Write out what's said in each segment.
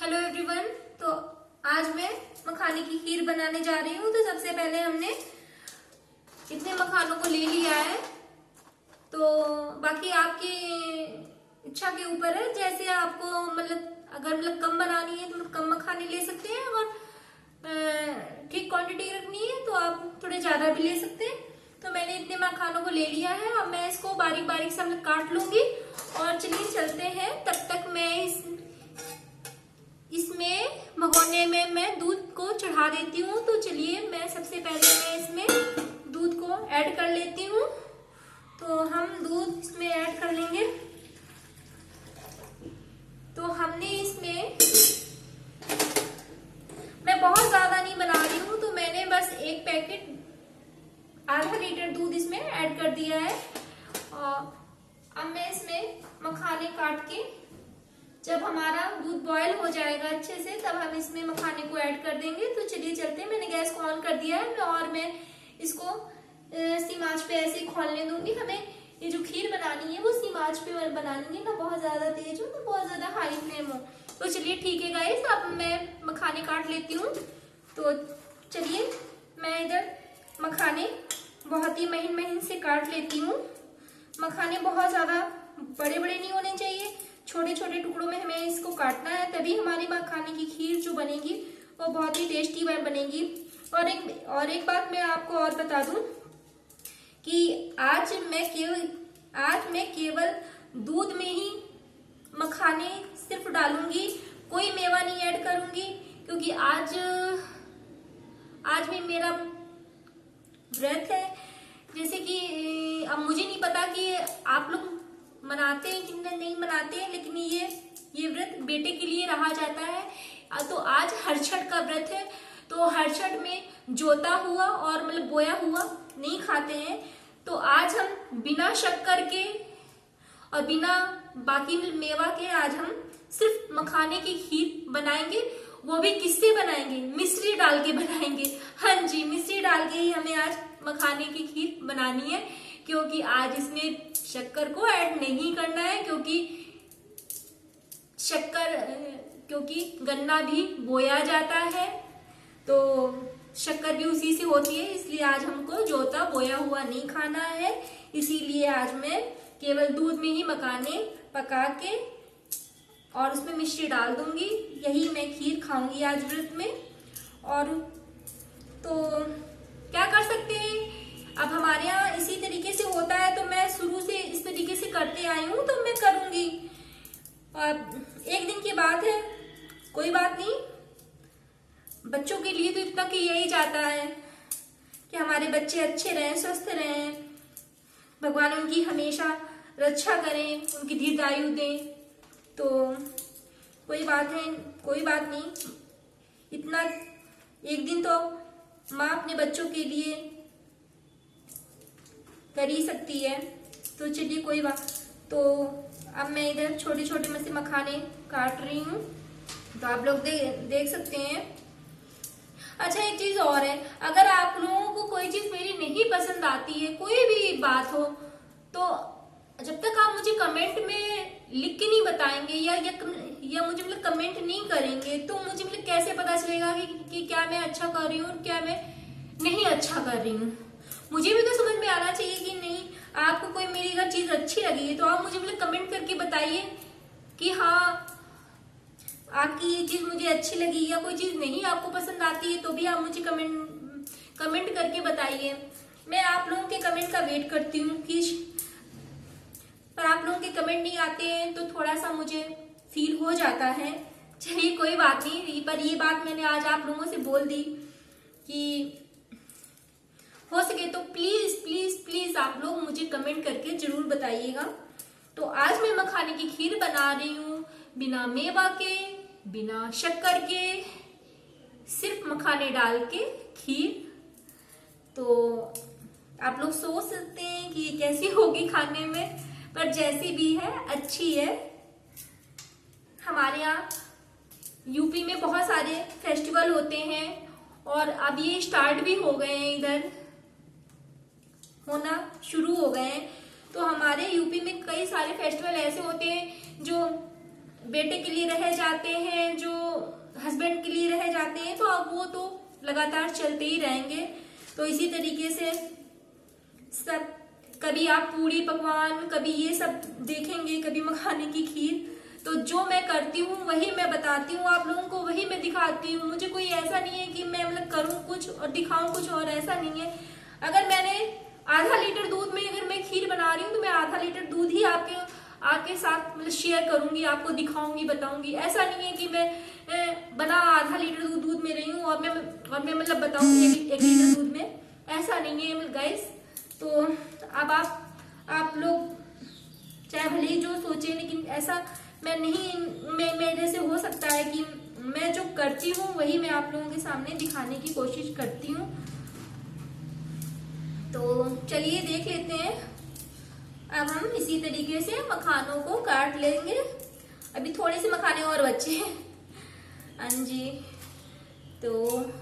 Hello everyone. तो आज मैं मखाने की खीर बनाने जा रही हूँ। तो सबसे पहले हमने इतने मखानों को ले लिया है। तो बाकी आपकी इच्छा के ऊपर है, जैसे आपको अगर कम बनानी है तो कम मखाने ले सकते हैं, और ठीक क्वांटिटी रखनी है तो आप थोड़े ज्यादा भी ले सकते हैं। तो मैंने इतने मखानों को ले लिया है। अब मैं इसको बारीक बारीक से काट लूंगी और चलिए चलते हैं। तब तक मैं इसमें भगोने में मैं दूध को चढ़ा देती हूँ। तो चलिए मैं सबसे पहले मैं इसमें दूध को ऐड कर लेती हूँ। तो हम दूध इसमें ऐड कर लेंगे। तो हमने इसमें, मैं बहुत ज्यादा नहीं बना रही हूँ, तो मैंने बस एक पैकेट आधा लीटर दूध इसमें ऐड कर दिया है। और अब मैं इसमें मखाने काट के, जब हमारा दूध बॉयल हो जाएगा अच्छे से, तब हम इसमें मखाने को ऐड कर देंगे। तो चलिए चलते हैं। मैंने गैस को ऑन कर दिया है और मैं इसको सी आंच पे ऐसे ही खौलने दूंगी। हमें ये जो खीर बनानी है वो सी आंच पे बनानी है, ना बहुत ज्यादा तेज हो ना बहुत ज्यादा हाई फ्लेम हो। तो चलिए ठीक है गाइस, अब मैं मखाने काट लेती हूँ। तो चलिए मैं इधर मखाने बहुत ही महीन महीन से काट लेती हूँ। मखाने बहुत ज्यादा बड़े बड़े नहीं होने चाहिए, छोटे छोटे टुकड़ों में हमें इसको काटना है, तभी हमारी मखाने की खीर जो बनेगी वो बहुत ही टेस्टी बनेगी। और एक बात मैं आपको और बता दूं कि आज मैं केवल दूध में ही मखाने सिर्फ डालूंगी, कोई मेवा नहीं ऐड करूंगी, क्योंकि आज भी मेरा व्रत है। जैसे कि अब मुझे नहीं पता कि आप लोग मनाते हैं कि नहीं मनाते हैं, लेकिन ये व्रत बेटे के लिए रहा जाता है। तो आज हरछठ का व्रत है। तो हरछठ में जोता हुआ और बोया हुआ नहीं खाते हैं। तो आज हम बिना शक्कर के और बिना बाकी मेवा के आज हम सिर्फ मखाने की खीर बनाएंगे। वो भी किससे बनाएंगे? मिश्री डाल के बनाएंगे। हाँ जी, मिश्री डाल के ही हमें आज मखाने की खीर बनानी है, क्योंकि आज इसमें शक्कर को ऐड नहीं करना है, क्योंकि गन्ना भी बोया जाता है, तो शक्कर भी उसी से होती है। इसलिए आज हमको जोता बोया हुआ नहीं खाना है। इसीलिए आज मैं केवल दूध में ही मखाने पका के और उसमें मिश्री डाल दूंगी। यही मैं खीर खाऊंगी आज व्रत में। और तो क्या कर सकते हैं, अब हमारे यहाँ इसी तरीके से होता है, तो मैं शुरू से इस तरीके से करते आई हूँ, तो मैं करूंगी। और एक दिन की बात है, कोई बात नहीं। बच्चों के लिए तो इतना कि यही चाहता है कि हमारे बच्चे अच्छे रहें, स्वस्थ रहें, भगवान उनकी हमेशा रक्षा करें, उनकी दीर्घायु दें। तो कोई बात नहीं। इतना एक दिन तो माँ अपने बच्चों के लिए कर ही सकती है। तो चलिए कोई बात। तो अब मैं इधर छोटे छोटे में से मखाने काट रही हूँ, तो आप लोग देख सकते हैं। अच्छा, एक चीज और है, अगर आप लोगों को कोई चीज मेरी नहीं पसंद आती है, कोई भी बात हो, तो जब तक आप मुझे कमेंट में लिख के नहीं बताएंगे या मुझे कमेंट नहीं करेंगे, तो मुझे कैसे पता चलेगा कि क्या मैं अच्छा कर रही हूँ और क्या मैं नहीं अच्छा कर रही हूँ। मुझे भी तो समझ में आना चाहिए कि नहीं, आपको कोई मेरी अगर चीज अच्छी लगी है तो आप मुझे कमेंट करके बताइए कि हाँ आपकी ये चीज मुझे अच्छी लगी, या कोई चीज नहीं आपको पसंद आती है तो भी आप मुझे कमेंट करके बताइए। मैं आप लोगों के कमेंट का वेट करती हूँ पर आप लोगों के कमेंट नहीं आते हैं तो थोड़ा सा मुझे फील हो जाता है। चलिए कोई बात नहीं, पर ये बात मैंने आज आप लोगों से बोल दी कि हो सके तो प्लीज प्लीज प्लीज आप लोग मुझे कमेंट करके जरूर बताइएगा। तो आज मैं मखाने की खीर बना रही हूँ, बिना मेवा के, बिना शक्कर के, सिर्फ मखाने डाल के खीर। तो आप लोग सोच सकते हैं कि ये कैसी होगी खाने में, पर जैसी भी है अच्छी है। हमारे यहाँ यूपी में बहुत सारे फेस्टिवल होते हैं और अब ये स्टार्ट भी हो गए हैं, इधर होना शुरू हो गए हैं। तो हमारे यूपी में कई सारे फेस्टिवल ऐसे होते हैं जो बेटे के लिए रह जाते हैं, जो हस्बैंड के लिए रह जाते हैं, तो अब वो तो लगातार चलते ही रहेंगे। तो इसी तरीके से सब, कभी आप पूड़ी पकवान, कभी ये सब देखेंगे, कभी मखाने की खीर। तो जो मैं करती हूँ वही मैं बताती हूँ आप लोगों को, वही मैं दिखाती हूँ। मुझे कोई ऐसा नहीं है कि मैं मतलब करूँ कुछ और दिखाऊं कुछ और, ऐसा नहीं है। अगर मैंने आधा लीटर दूध में अगर मैं खीर बना रही हूँ तो मैं आधा लीटर दूध ही आपके साथ मतलब शेयर करूंगी, आपको दिखाऊंगी, बताऊंगी। ऐसा नहीं है कि मैं बना आधा लीटर दूध में रही हूँ और मैं मतलब बताऊंगी एक लीटर दूध में, ऐसा नहीं है गाइस। तो अब आप लोग चाहे भले ही जो सोचे, लेकिन ऐसा मैं नहीं, मेरे से हो सकता है कि मैं जो करती हूँ वही मैं आप लोगों के सामने दिखाने की कोशिश करती हूँ। तो चलिए देख लेते हैं। अब हम इसी तरीके से मखानों को काट लेंगे। अभी थोड़े से मखाने और बचे हैं। हाँ जी, तो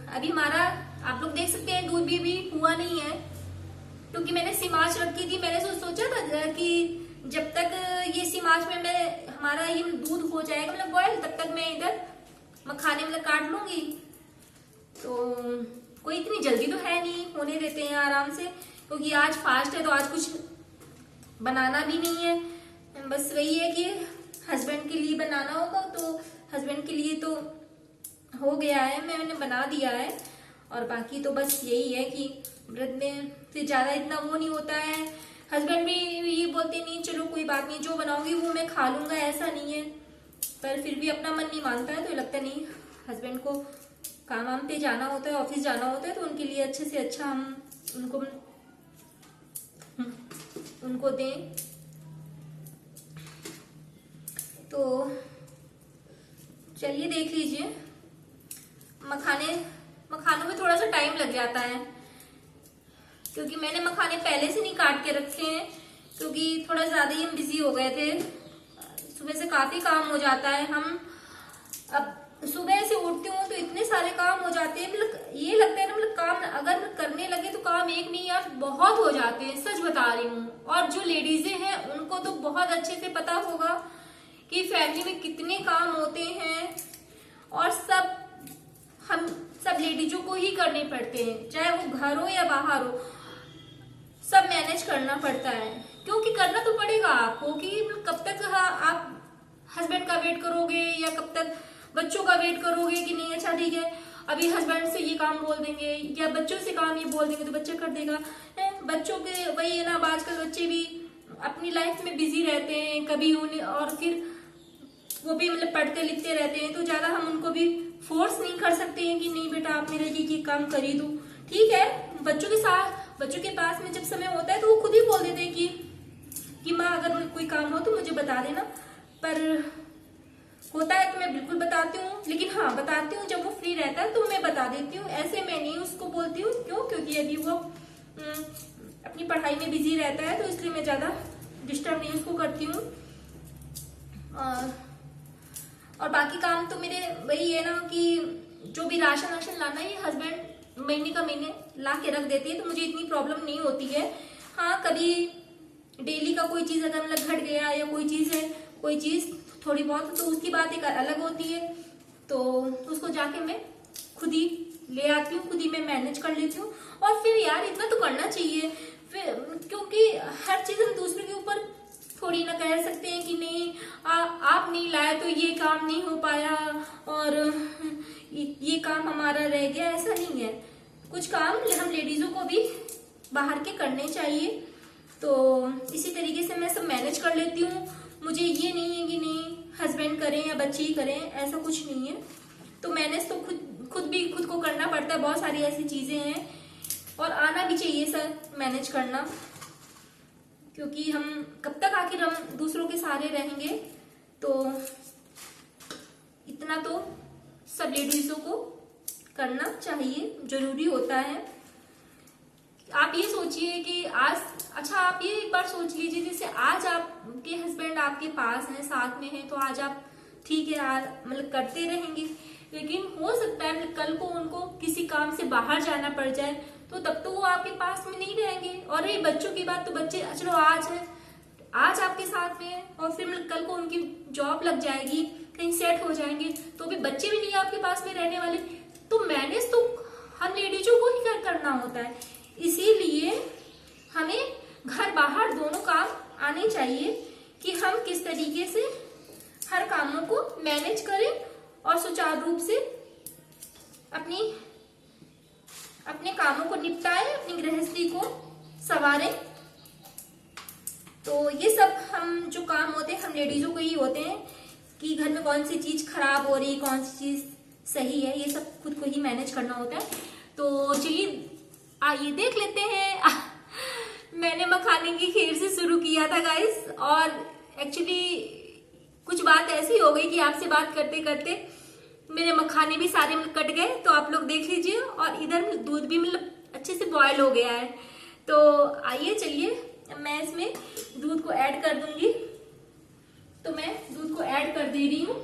अभी हमारा आप लोग देख सकते हैं दूध भी हुआ नहीं है, क्योंकि मैंने सिमाच रखी थी। मैंने सोचा था कि जब तक ये सिमाच में हमारा ये दूध हो जाएगा मतलब बॉयल, तब तक मैं इधर मखाने मतलब काट लूंगी। तो कोई इतनी जल्दी तो है नहीं, होने देते हैं आराम से, क्योंकि आज फास्ट है तो आज कुछ बनाना भी नहीं है। बस वही है कि हस्बैंड के लिए बनाना होगा, तो हस्बैंड के लिए तो हो गया है, मैंने बना दिया है। और बाकी तो बस यही है कि व्रत में फिर ज्यादा इतना वो नहीं होता है। हस्बैंड भी ये बोलते नहीं चलो कोई बात नहीं, जो बनाऊंगी वो मैं खा लूंगा, ऐसा नहीं है। पर फिर भी अपना मन नहीं मानता है, तो लगता नहीं हस्बैंड को काम वाम पे जाना होता है, ऑफिस जाना होता है, तो उनके लिए अच्छे से अच्छा हम उनको दें। तो चलिए देख लीजिए, मखानों में थोड़ा सा टाइम लग जाता है, क्योंकि मैंने मखाने पहले से नहीं काट के रखे हैं, क्योंकि थोड़ा ज्यादा ही हम बिजी हो गए थे। सुबह से काफी काम हो जाता है। हम अब सुबह से उठती हूँ तो इतने सारे काम हो जाते हैं, मतलब ये लगता है ना, मतलब काम अगर करने लगे तो काम एक नहीं यार बहुत हो जाते हैं, सच बता रही हूँ। और जो लेडीजें हैं उनको तो बहुत अच्छे से पता होगा कि फैमिली में कितने काम होते हैं, और हम सब लेडीजों को ही करने पड़ते हैं, चाहे वो घर हो या बाहर हो, सब मैनेज करना पड़ता है। क्योंकि करना तो पड़ेगा आपको, कि कब तक आप हस्बैंड का वेट करोगे, या कब तक बच्चों का वेट करोगे कि नहीं अच्छा ठीक है अभी हस्बैंड से ये काम बोल देंगे, या बच्चों से काम ये बोल देंगे तो बच्चा कर देगा। बच्चों के वही है ना, आजकल बच्चे भी अपनी लाइफ में बिजी रहते हैं, कभी उन्हें, और फिर वो भी मतलब पढ़ते लिखते रहते हैं, तो ज्यादा हम उनको भी फोर्स नहीं कर सकते हैं कि नहीं बेटा आप मेरे लिए काम कर ही दो। ठीक है, बच्चों के पास में जब समय होता है तो वो खुद ही बोल देते हैं कि माँ अगर कोई काम हो तो मुझे बता देना। पर होता है तो मैं बिल्कुल बताती हूँ, लेकिन हाँ बताती हूँ जब वो फ्री रहता है तो मैं बता देती हूँ, ऐसे मैं नहीं उसको बोलती हूँ। क्यों? क्योंकि अभी वो अपनी पढ़ाई में बिजी रहता है, तो इसलिए मैं ज्यादा डिस्टर्ब नहीं उसको करती हूँ। और बाकी काम तो मेरे वही है ना, कि जो भी राशन लाना है ये हस्बैंड महीने का महीने ला के रख देती है, तो मुझे इतनी प्रॉब्लम नहीं होती है। हाँ कभी डेली का कोई चीज अगर मतलब घट गया या कोई चीज थोड़ी बहुत, तो उसकी बात एक अलग होती है, तो उसको जाके मैं खुद ही ले आती हूँ, खुद ही मैं मैनेज कर लेती हूँ। और फिर यार इतना तो करना चाहिए फिर, क्योंकि हर चीज हम दूसरे के ऊपर थोड़ी ना कह सकते हैं कि नहीं आप नहीं लाए तो ये काम नहीं हो पाया और ये काम हमारा रह गया, ऐसा नहीं है। कुछ काम हम लेडीजों को भी बाहर के करने चाहिए। तो इसी तरीके से मैं सब मैनेज कर लेती हूँ। मुझे ये नहीं है कि नहीं हस्बैंड करें या बच्चे ही करें, ऐसा कुछ नहीं है। तो मैनेज तो खुद को करना पड़ता है, बहुत सारी ऐसी चीजें हैं और आना भी चाहिए सर मैनेज करना, क्योंकि हम कब तक आखिर हम दूसरों के सहारे रहेंगे। तो इतना तो सब लेडीजों को करना चाहिए, जरूरी होता है। आप ये सोचिए कि आज, अच्छा आप ये एक बार सोच लीजिए, जैसे आज आपके हस्बैंड आपके पास हैं, साथ में हैं, तो आज आप ठीक है मतलब करते रहेंगे, लेकिन हो सकता है कल को उनको किसी काम से बाहर जाना पड़ जाए, तो तब तो वो आपके पास में नहीं रहेंगे। और ये बच्चों की बात, तो बच्चे चलो आज आपके साथ में और फिर कल को उनकी जॉब लग जाएगी, कहीं सेट हो जाएंगे, तो भी बच्चे भी नहीं आपके पास में रहने वाले। तो मैनेज तो हम लेडीजों को ही करना होता है। इसीलिए हमें घर बाहर दोनों काम आने चाहिए कि हम किस तरीके से हर कामों को मैनेज करें और सुचारू रूप से अपने कामों को निपटाएं, अपनी गृहस्थी को संवारें। तो ये सब हम जो काम होते हैं हम लेडीजों को ही होते हैं कि घर में कौन सी चीज खराब हो रही है, कौन सी चीज सही है, ये सब खुद को ही मैनेज करना होता है। तो चलिए आइए देख लेते हैं। मैंने मखाने की खीर से शुरू किया था गाइस, और एक्चुअली कुछ बात ऐसी हो गई कि आपसे बात करते करते मेरे मखाने भी सारे कट गए। तो आप लोग देख लीजिए, और इधर दूध भी मतलब अच्छे से बॉयल हो गया है। तो आइए चलिए मैं इसमें दूध को ऐड कर दूंगी। तो मैं दूध को ऐड कर दे रही हूँ।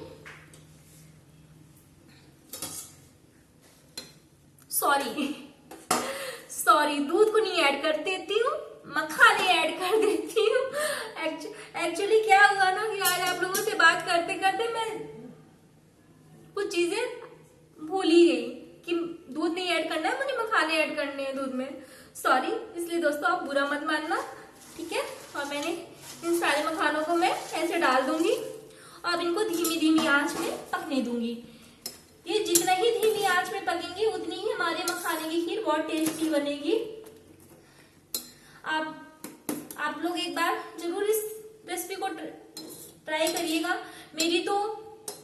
सॉरी दूध को नहीं ऐड कर देती हूँ, मखाने ऐड कर देती हूँ। एक्चुअली क्या हुआ ना कि आज आप लोगों से बात करते करते मैं कुछ चीजें भूल ही गई कि दूध नहीं ऐड करना है, मुझे मखाने ऐड करने हैं दूध में। सॉरी, इसलिए दोस्तों आप बुरा मत मानना, ठीक है। और मैंने इन सारे मखानों को मैं ऐसे डाल दूंगी और इनको धीमी धीमी आंच में पकने दूंगी। ये जितना ही धीमी आंच में पकेंगे उतनी ही हमारे मखाने की खीर बहुत टेस्टी बनेगी। आप लोग एक बार जरूर इस रेसिपी को ट्राई करिएगा। मेरी तो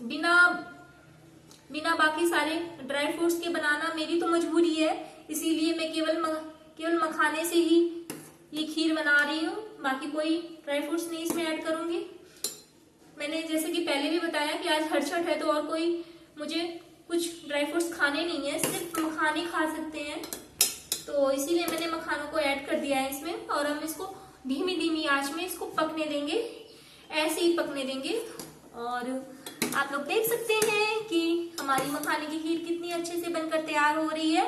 बिना बाकी सारे ड्राई फ्रूट्स के बनाना मेरी तो मजबूरी है, इसीलिए मैं केवल मखाने से ही ये खीर बना रही हूँ। बाकी कोई ड्राई फ्रूट्स नहीं इसमें ऐड करूंगी। मैंने जैसे कि पहले भी बताया कि आज हटछट है, तो और कोई मुझे कुछ ड्राई फ्रूट्स खाने नहीं है, सिर्फ मखाने खा सकते हैं। तो इसीलिए मैंने मखानों को ऐड कर दिया है इसमें, और हम इसको धीमी धीमी आंच में इसको पकने देंगे, ऐसे ही पकने देंगे। और आप लोग देख सकते हैं कि हमारी मखाने की खीर कितनी अच्छे से बनकर तैयार हो रही है।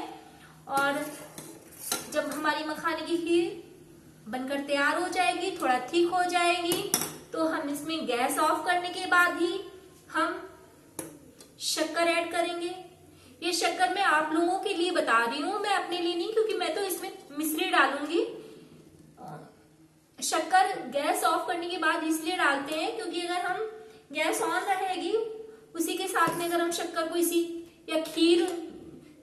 और जब हमारी मखाने की खीर बनकर तैयार हो जाएगी, थोड़ा थिक हो जाएगी, तो हम इसमें गैस ऑफ करने के बाद ही हम शक्कर ऐड करेंगे। ये शक्कर मैं आप लोगों के लिए बता रही हूँ, मैं अपने लिए नहीं, क्योंकि मैं तो इसमें मिश्री डालूंगी। शक्कर गैस ऑफ करने के बाद इसलिए डालते हैं क्योंकि अगर हम गैस ऑन रहेगी उसी के साथ में अगर हम शक्कर को इसी या खीर,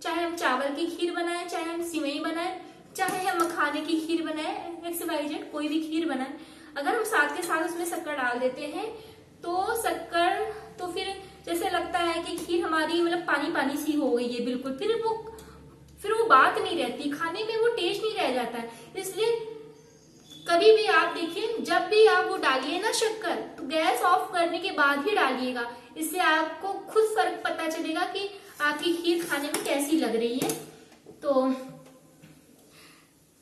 चाहे हम चावल की खीर बनाए, चाहे हम सिवई बनाए, चाहे हम मखाने की खीर बनाए, XYZ कोई भी खीर बनाए, अगर हम साथ के साथ उसमें शक्कर डाल देते हैं तो शक्कर तो फिर जैसे लगता है कि खीर हमारी मतलब पानी पानी सी हो गई है बिल्कुल, फिर वो बात नहीं रहती, खाने में वो टेस्ट नहीं रह जाता है। इसलिए कभी भी आप देखिए, जब भी आप वो डालिए ना शक्कर, तो गैस ऑफ करने के बाद ही डालिएगा। इससे आपको खुद फर्क पता चलेगा कि आपकी खीर खाने में कैसी लग रही है। तो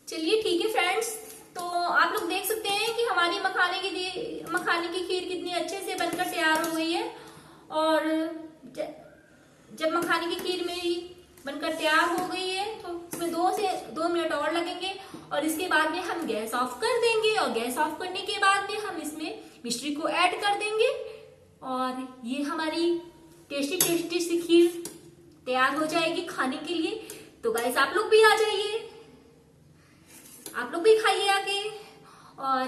चलिए ठीक है फ्रेंड्स, तो आप लोग देख सकते हैं कि हमारी मखाने की खीर कितनी अच्छे से बनकर तैयार हो गई है। और जब मखाने की खीर मेरी बनकर तैयार हो गई है तो इसमें 2 मिनट और लगेंगे, और इसके बाद में हम गैस ऑफ कर देंगे। और गैस ऑफ करने के बाद में हम इसमें मिश्री को ऐड कर देंगे, और ये हमारी टेस्टी टेस्टी सी खीर तैयार हो जाएगी खाने के लिए। तो गाइस आप लोग भी आ जाइए, आप लोग भी खाइए आके। और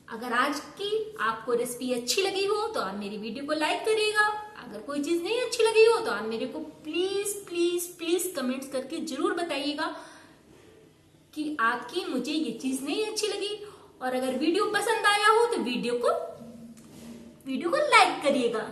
अगर आज की आपको रेसिपी अच्छी लगी हो तो आप मेरी वीडियो को लाइक करिएगा। अगर कोई चीज नहीं अच्छी लगी हो तो आप मेरे को प्लीज प्लीज प्लीज कमेंट्स करके जरूर बताइएगा कि आपकी मुझे ये चीज नहीं अच्छी लगी। और अगर वीडियो पसंद आया हो तो वीडियो को लाइक करिएगा।